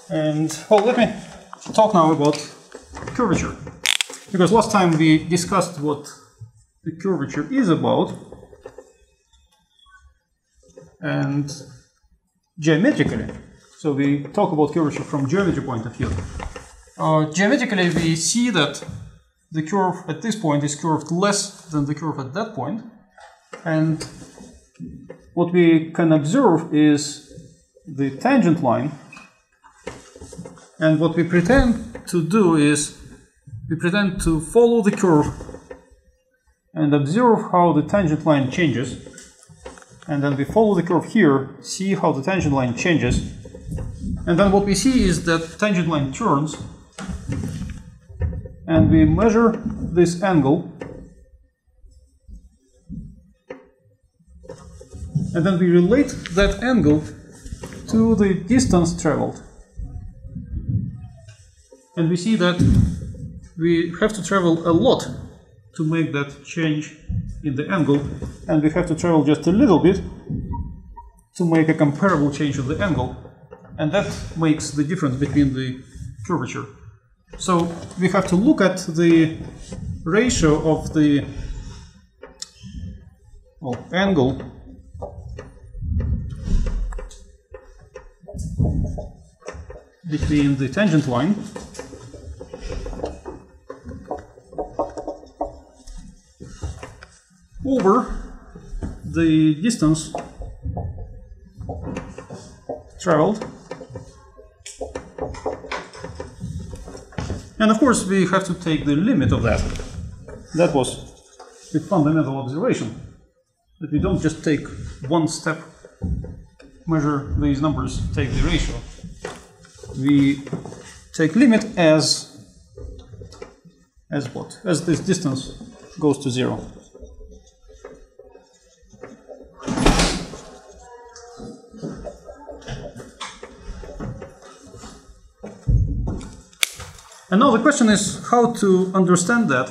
And well, let me talk now about curvature, because last time we discussed what the curvature is about, and geometrically. So we talk about curvature from geometry point of view. Geometrically, we see that the curve at this point is curved less than the curve at that point, and what we can observe is the tangent line, and what we pretend to do is we pretend to follow the curve and observe how the tangent line changes, and then we follow the curve here, see how the tangent line changes, and then what we see is that tangent line turns, and we measure this angle, and then we relate that angle to the distance traveled. And we see that we have to travel a lot to make that change in the angle, and we have to travel just a little bit to make a comparable change of the angle, and that makes the difference between the curvature. So we have to look at the ratio of the angle between the tangent line over the distance traveled. And of course we have to take the limit of that. That was the fundamental observation, that we don't just take one step, measure these numbers, take the ratio. We take limit as what? As this distance goes to 0. And now the question is how to understand that.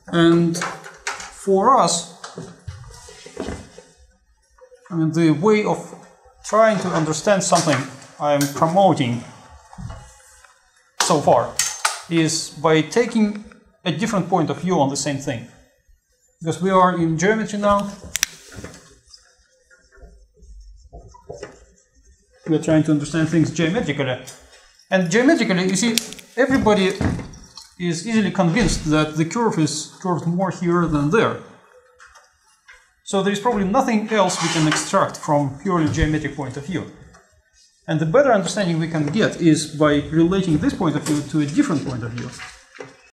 And for us, I mean, the way of trying to understand something I'm promoting so far is by taking a different point of view on the same thing. Because we are in geometry now. We are trying to understand things geometrically. And geometrically, you see, everybody is easily convinced that the curve is curved more here than there. So there is probably nothing else we can extract from purely geometric point of view. And the better understanding we can get is by relating this point of view to a different point of view.